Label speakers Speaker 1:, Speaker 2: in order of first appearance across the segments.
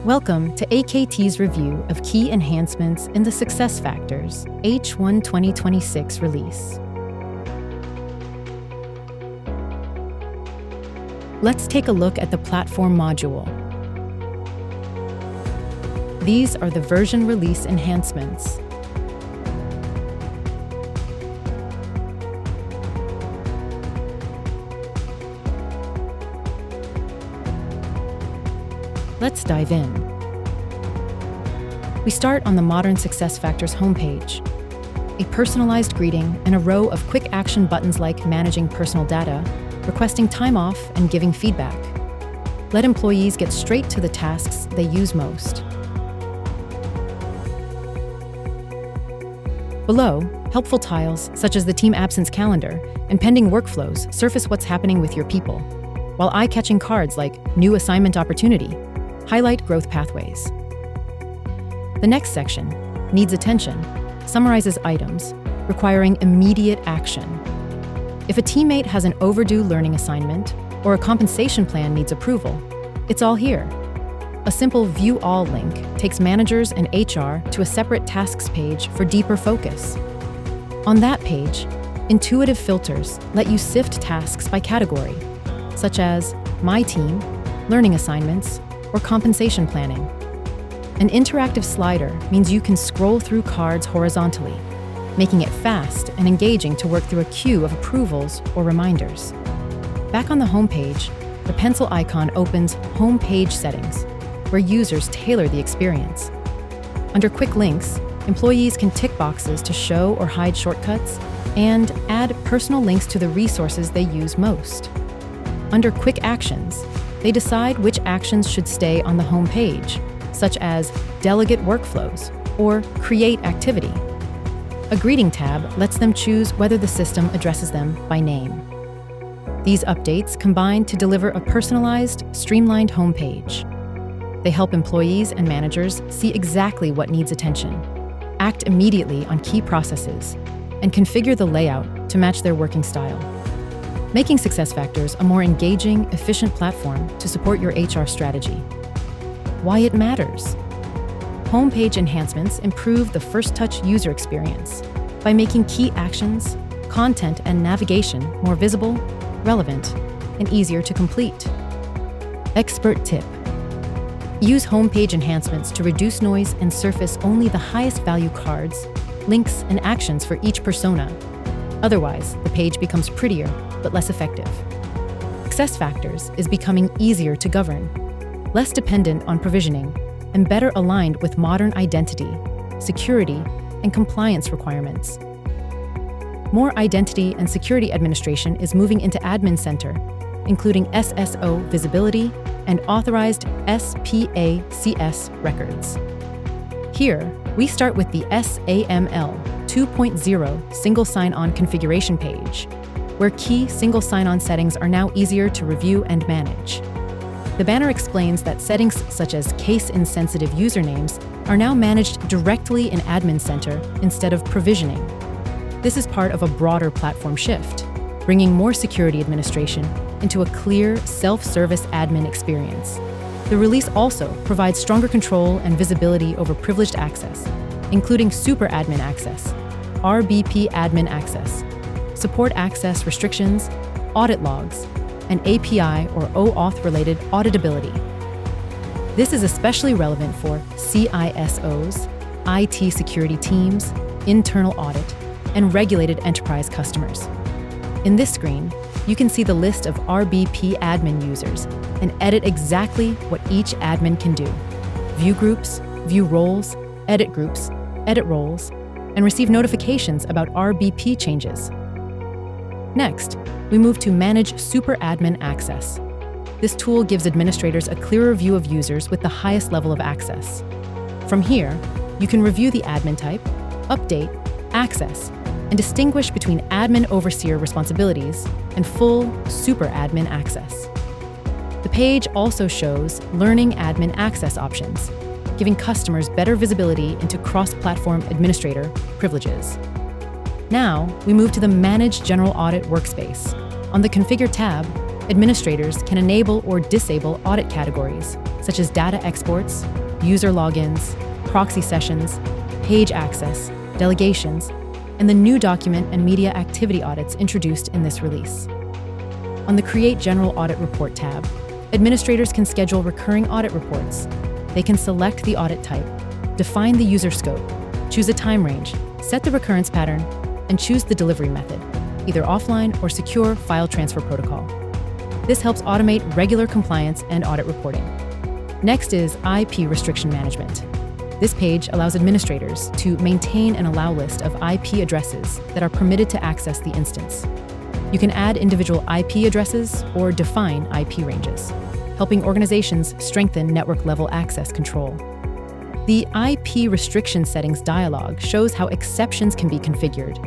Speaker 1: Welcome to AKT's review of key enhancements in the SuccessFactors H1 2026 release. Let's take a look at the platform module. These are the version release enhancements. Let's dive in. We start on the modern SuccessFactors homepage. A personalized greeting and a row of quick action buttons like managing personal data, requesting time off, and giving feedback. Let employees get straight to the tasks they use most. Below, helpful tiles such as the team absence calendar and pending workflows surface what's happening with your people, while eye-catching cards like new assignment opportunity highlight growth pathways. The next section, needs attention, summarizes items requiring immediate action. If a teammate has an overdue learning assignment or a compensation plan needs approval, it's all here. A simple View All link takes managers and HR to a separate tasks page for deeper focus. On that page, intuitive filters let you sift tasks by category, such as My Team, Learning Assignments, or Compensation Planning. An interactive slider means you can scroll through cards horizontally, making it fast and engaging to work through a queue of approvals or reminders. Back on the homepage, the pencil icon opens Home Page Settings, where users tailor the experience. Under Quick Links, employees can tick boxes to show or hide shortcuts and add personal links to the resources they use most. Under Quick Actions, they decide which actions should stay on the home page, such as delegate workflows or create activity. A greeting tab lets them choose whether the system addresses them by name. These updates combine to deliver a personalized, streamlined homepage. They help employees and managers see exactly what needs attention, act immediately on key processes, and configure the layout to match their working style, making SuccessFactors a more engaging, efficient platform to support your HR strategy. Why it matters. Homepage enhancements improve the first-touch user experience by making key actions, content, and navigation more visible, relevant, and easier to complete. Expert tip. Use homepage enhancements to reduce noise and surface only the highest value cards, links, and actions for each persona. Otherwise, the page becomes prettier but less effective. SuccessFactors is becoming easier to govern, less dependent on provisioning, and better aligned with modern identity, security, and compliance requirements. More identity and security administration is moving into Admin Center, including SSO visibility and authorized SPACS records. Here, we start with the SAML 2.0 Single Sign-On configuration page, where key single sign-on settings are now easier to review and manage. The banner explains that settings such as case-insensitive usernames are now managed directly in Admin Center instead of provisioning. This is part of a broader platform shift, bringing more security administration into a clear, self-service admin experience. The release also provides stronger control and visibility over privileged access, including super admin access, RBP admin access, support access restrictions, audit logs, and API or OAuth-related auditability. This is especially relevant for CISOs, IT security teams, internal audit, and regulated enterprise customers. In this screen, you can see the list of RBP admin users and edit exactly what each admin can do. View groups, view roles, edit groups, edit roles, and receive notifications about RBP changes. Next, we move to Manage Super Admin Access. This tool gives administrators a clearer view of users with the highest level of access. From here, you can review the admin type, update, access, and distinguish between admin overseer responsibilities and full super admin access. The page also shows learning admin access options, giving customers better visibility into cross-platform administrator privileges. Now, we move to the Manage General Audit workspace. On the Configure tab, Administrators can enable or disable audit categories, such as data exports, user logins, proxy sessions, page access, delegations, and the new document and media activity audits introduced in this release. On the Create General Audit Report tab, administrators can schedule recurring audit reports. They can select the audit type, define the user scope, choose a time range, set the recurrence pattern, and choose the delivery method, either offline or secure file transfer protocol. This helps automate regular compliance and audit reporting. Next is IP restriction management. This page allows administrators to maintain and allow list of IP addresses that are permitted to access the instance. You can add individual IP addresses or define IP ranges, helping organizations strengthen network-level access control. The IP restriction settings dialog shows how exceptions can be configured.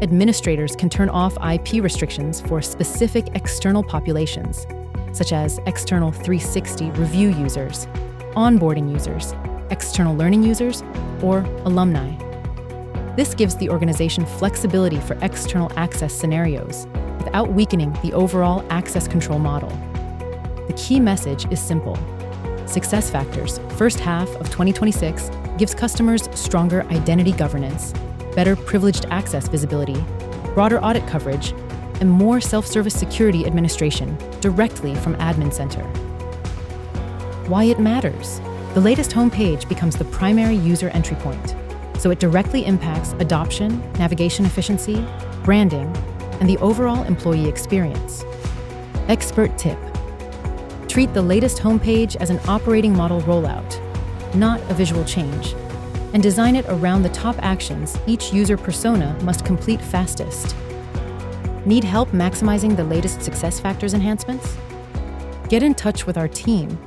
Speaker 1: Administrators can turn off IP restrictions for specific external populations, such as external 360 review users, onboarding users, external learning users, or alumni. This gives the organization flexibility for external access scenarios without weakening the overall access control model. The key message is simple. SuccessFactors first half of 2026 gives customers stronger identity governance, better privileged access visibility, broader audit coverage, and more self-service security administration directly from Admin Center. Why it matters. The latest homepage becomes the primary user entry point, so it directly impacts adoption, navigation efficiency, branding, and the overall employee experience. Expert tip. Treat the latest homepage as an operating model rollout, not a visual change, and design it around the top actions each user persona must complete fastest. Need help maximizing the latest SuccessFactors enhancements? Get in touch with our team